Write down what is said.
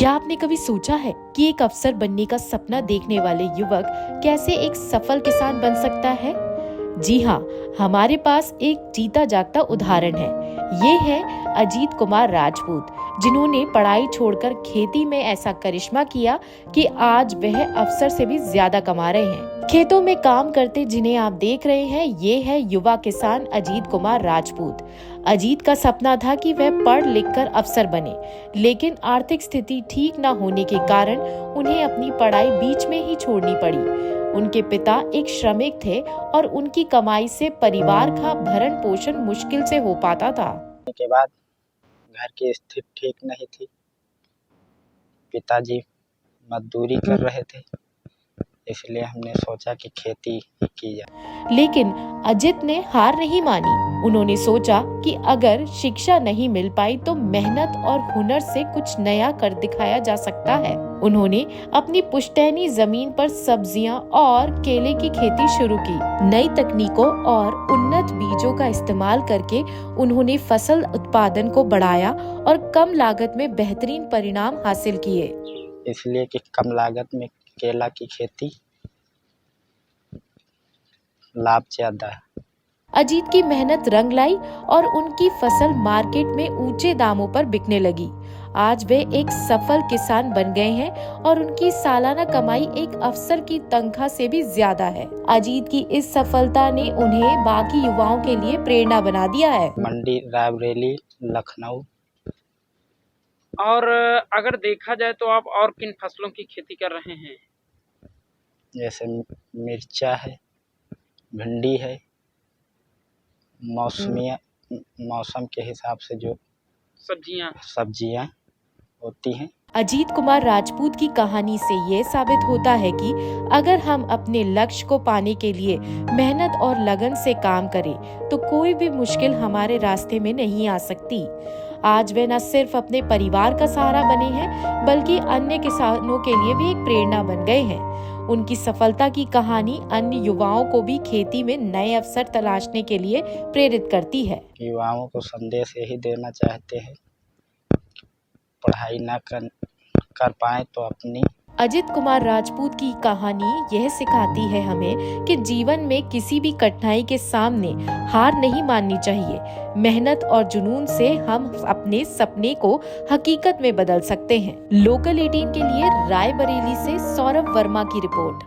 क्या आपने कभी सोचा है कि एक अफसर बनने का सपना देखने वाले युवक कैसे एक सफल किसान बन सकता है? जी हाँ, हमारे पास एक जीता जागता उदाहरण है। ये है अजीत कुमार राजपूत, जिन्होंने पढ़ाई छोड़कर खेती में ऐसा करिश्मा किया कि आज वह अफसर से भी ज्यादा कमा रहे हैं। खेतों में काम करते जिन्हें आप देख रहे हैं, ये है युवा किसान अजीत कुमार राजपूत। अजीत का सपना था कि वह पढ़ लिखकर अफसर बने, लेकिन आर्थिक स्थिति ठीक न होने के कारण उन्हें अपनी पढ़ाई बीच में ही छोड़नी पड़ी। उनके पिता एक श्रमिक थे और उनकी कमाई से परिवार का भरण पोषण मुश्किल से हो पाता था। के बाद घर की स्थिति ठीक नहीं थी। पिताजी मजदूरी कर रहे थे, इसलिए हमने सोचा कि खेती की जाए। लेकिन अजित ने हार नहीं मानी। उन्होंने सोचा कि अगर शिक्षा नहीं मिल पाई तो मेहनत और हुनर से कुछ नया कर दिखाया जा सकता है। उन्होंने अपनी पुश्तैनी जमीन पर सब्जियां और केले की खेती शुरू की। नई तकनीकों और उन्नत बीजों का इस्तेमाल करके उन्होंने फसल उत्पादन को बढ़ाया और कम लागत में बेहतरीन परिणाम हासिल किए। इसलिए कि कम लागत में केला की खेती लाभ ज्यादा है। अजीत की मेहनत रंग लाई और उनकी फसल मार्केट में ऊंचे दामों पर बिकने लगी। आज वे एक सफल किसान बन गए हैं और उनकी सालाना कमाई एक अफसर की तनख्वाह से भी ज्यादा है। अजीत की इस सफलता ने उन्हें बाकी युवाओं के लिए प्रेरणा बना दिया है। मंडी, रायबरेली, लखनऊ। और अगर देखा जाए तो आप और किन फसलों की खेती कर रहे हैं? जैसे मिर्चा है, भिंडी है, मौसम के हिसाब से जो सब्जियां होती हैं। अजीत कुमार राजपूत की कहानी से ये साबित होता है कि अगर हम अपने लक्ष्य को पाने के लिए मेहनत और लगन से काम करें तो कोई भी मुश्किल हमारे रास्ते में नहीं आ सकती। आज वे न सिर्फ अपने परिवार का सहारा बने हैं, बल्कि अन्य किसानों के लिए भी एक प्रेरणा बन गए हैं। उनकी सफलता की कहानी अन्य युवाओं को भी खेती में नए अवसर तलाशने के लिए प्रेरित करती है। युवाओं को संदेश यही देना चाहते हैं, पढ़ाई ना कर पाए तो अपनी। अजीत कुमार राजपूत की कहानी यह सिखाती है हमें कि जीवन में किसी भी कठिनाई के सामने हार नहीं माननी चाहिए। मेहनत और जुनून से हम अपने सपने को हकीकत में बदल सकते हैं। लोकल 18 के लिए रायबरेली से सौरभ वर्मा की रिपोर्ट।